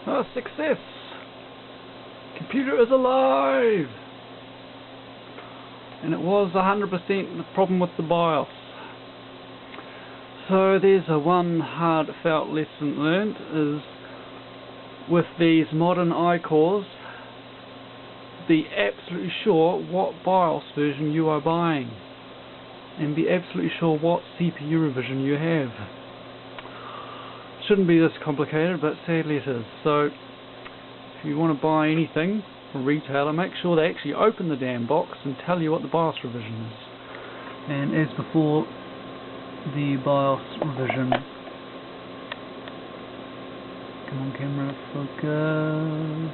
Oh, success! Computer is alive! And it was 100% the problem with the BIOS. So there's one heartfelt lesson learned, is with these modern i-cores, be absolutely sure what BIOS version you are buying, and be absolutely sure what CPU revision you have. Shouldn't be this complicated, but sadly it is. So if you want to buy anything from a retailer, make sure they actually open the damn box and tell you what the BIOS revision is. And as before, the BIOS revision, come on camera, focus.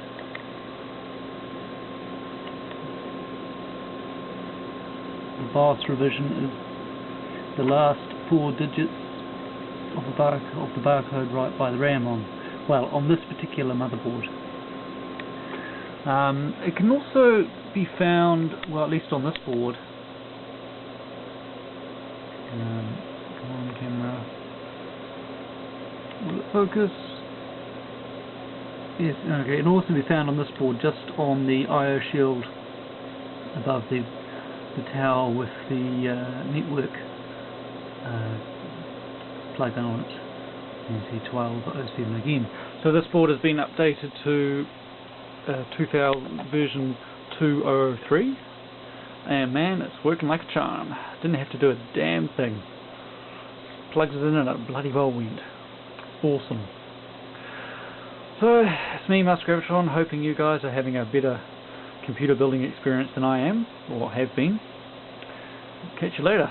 The BIOS revision is the last 4 digits of the barcode right by the RAM on this particular motherboard. It can also be found, well, at least on this board. Come on camera, will it focus? Yes, okay. It can also be found on this board, just on the I/O shield above the tower with the network plug on it. You can see 1207 again. So this board has been updated to 2000 version 2003, and man, it's working like a charm. Didn't have to do a damn thing. Plugs it in and it bloody well went. Awesome. So it's me, Master Gravitron, hoping you guys are having a better computer building experience than I am, or have been. Catch you later.